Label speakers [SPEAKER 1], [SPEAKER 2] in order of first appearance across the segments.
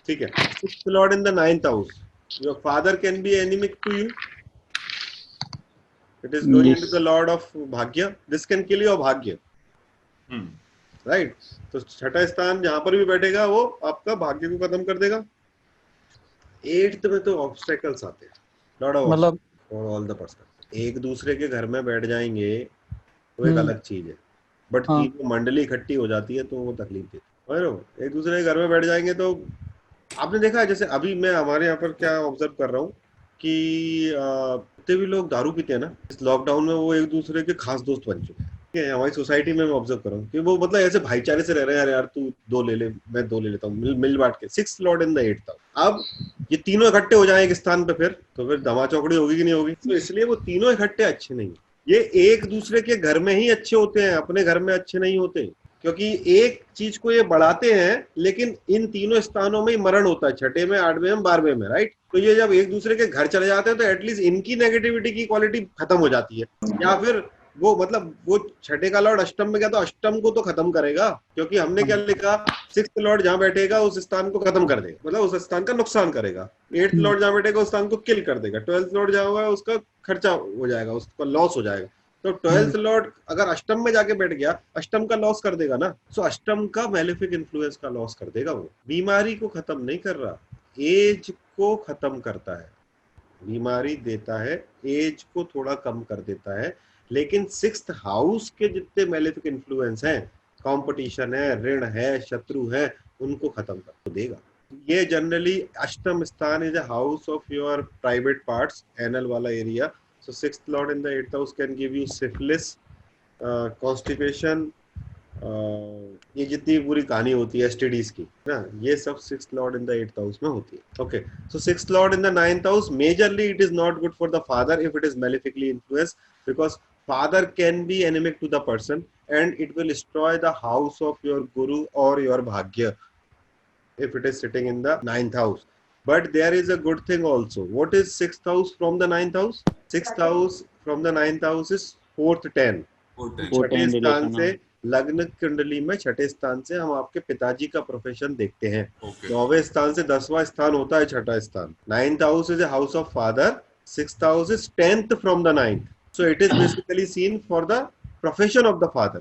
[SPEAKER 1] ठीक है, sixth lord in the ninth house, your father can be anaemic to you, it is going into the lord of भाग्य, this can kill your भाग्य, right. तो छठा स्थान जहां पर भी बैठेगा वो आपका भाग्य को खत्म कर देगा। एट्थ में तो ऑब्स्टेकल्स आते हैं, लॉट ऑफ
[SPEAKER 2] मतलब
[SPEAKER 1] फॉर ऑल द पर्सन। एक दूसरे के घर में बैठ जाएंगे तो एक अलग चीज है, बट
[SPEAKER 2] हाँ
[SPEAKER 1] तीनों मंडली इकट्ठी हो जाती है तो वो तकलीफ देती है। एक दूसरे के घर में बैठ जाएंगे तो आपने देखा है, जैसे अभी मैं हमारे यहाँ पर क्या ऑब्जर्व कर रहा हूँ कि जितने भी लोग दारू पीते हैं ना, इस लॉकडाउन में वो एक दूसरे के खास दोस्त बन चुके हैं। ठीक है, हमारी सोसाइटी में मैं ऑब्जर्व कर रहा हूँ कि वो मतलब ऐसे भाईचारे से रह रहे हैं, यार यार तू दो ले ले, मैं दो ले लेता हूँ, मिल बांट के। Six Lord in the eighth house, अब ये तीनों इकट्ठे हो जाए एक स्थान पे, फिर धमा चौकड़ी होगी कि नहीं होगी। तो इसलिए वो तीनों इकट्ठे अच्छे नहीं, ये एक दूसरे के घर में ही अच्छे होते हैं, अपने घर में अच्छे नहीं होते, क्योंकि एक चीज को ये बढ़ाते हैं लेकिन इन तीनों स्थानों में ही मरण होता है, छठे में, आठवें में, 12वें में, राइट। तो ये जब एक दूसरे के घर चले जाते हैं तो एटलीस्ट इनकी नेगेटिविटी की क्वालिटी खत्म हो जाती है, या फिर वो मतलब वो छठे का लॉर्ड अष्टम में गया तो अष्टम को तो खत्म करेगा, क्योंकि हमने क्या लिखा, सिक्स्थ लॉर्ड जहां बैठेगा उस स्थान को खत्म कर देगा, मतलब उस स्थान का नुकसान करेगा। एट्थ लॉर्ड जहां बैठेगा उस स्थान को किल कर देगा। ट्वेल्थ लॉर्ड जहां होगा उसका खर्चा हो जाएगा, उसका लॉस हो जाएगा। तो ट्वेल्थ लॉर्ड अगर अष्टम में जाके बैठ गया, अष्टम का लॉस कर देगा ना, सो अष्टम का मैलेफिक इन्फ्लुएंस का लॉस कर देगा। वो बीमारी को खत्म नहीं कर रहा, एज को खत्म करता है। बीमारी देता है, एज को थोड़ा कम कर देता है, लेकिन सिक्स्थ हाउस के जितने मैलेफिक इन्फ्लुएंस हैं, कंपटीशन है, ऋण है, शत्रु है, उनको खत्म कर देगा। ये जनरली अष्टम स्थान is a house of your private parts, anal वाला area. So sixth lord in the eighth house can give you syphilis, constipation, ये जितनी पूरी कहानी होती है एसटीडीज की ना, ये सब sixth lord in the eighth house में होती है। Okay, so sixth lord in the ninth house, majorly it is not good for the father if it is malefically influenced, because father can be anaemic to the person and it will destroy the house of your guru और your भाग्य if it is sitting in the ninth house. But there is a good thing also. What is sixth house from the ninth house? Sixth house from the ninth house is fourth 10. छठे स्थान से, लग्न कुंडली में छठे स्थान से हम आपके पिताजी का प्रोफेशन देखते हैं। नौवे स्थान से 10वां स्थान होता है छठा स्थान। Ninth house is a house of father, sixth house is 10th from the ninth, so it is basically seen for the profession of the father.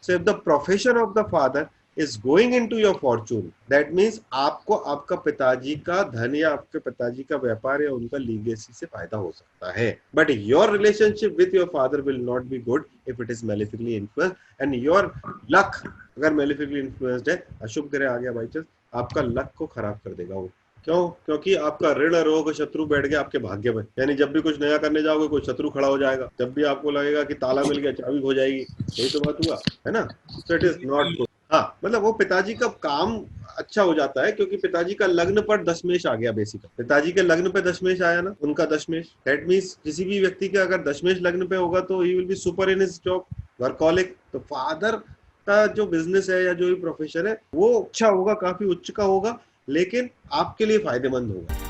[SPEAKER 1] So if the profession of the father is going into your fortune, that means आपको आपका पिताजी का धन या आपके पिताजी का व्यापार या उनका लीगेसी से फायदा हो सकता है। But your relationship with your father will not be good if it is malefically influenced, and your luck अगर malefically influenced है, अशुभ ग्रह आ गया बाई चांस, आपका लक को खराब कर देगा वो। क्यों? क्योंकि आपका ऋण रोग शत्रु बैठ गया आपके भाग्य में, यानी जब भी कुछ नया करने जाओगे कोई शत्रु खड़ा हो जाएगा, जब भी आपको लगेगा कि ताला मिल गया चाबी हो जाएगी, यही तो बात हुआ है ना। सो इट इज नॉट गुड। हाँ, मतलब वो पिताजी का काम अच्छा हो जाता है क्योंकि पिताजी का लग्न पर दशमेश आ गया। बेसिकली पिताजी के लग्न पे दशमेश आया ना, उनका दशमेश, दैट मीन्स किसी भी व्यक्ति का अगर दशमेश लग्न पे होगा तो he will be super in his job, workaholic. तो फादर का जो बिजनेस है या जो भी प्रोफेशन है वो अच्छा होगा, काफी उच्च का होगा, लेकिन आपके लिए फायदेमंद होगा।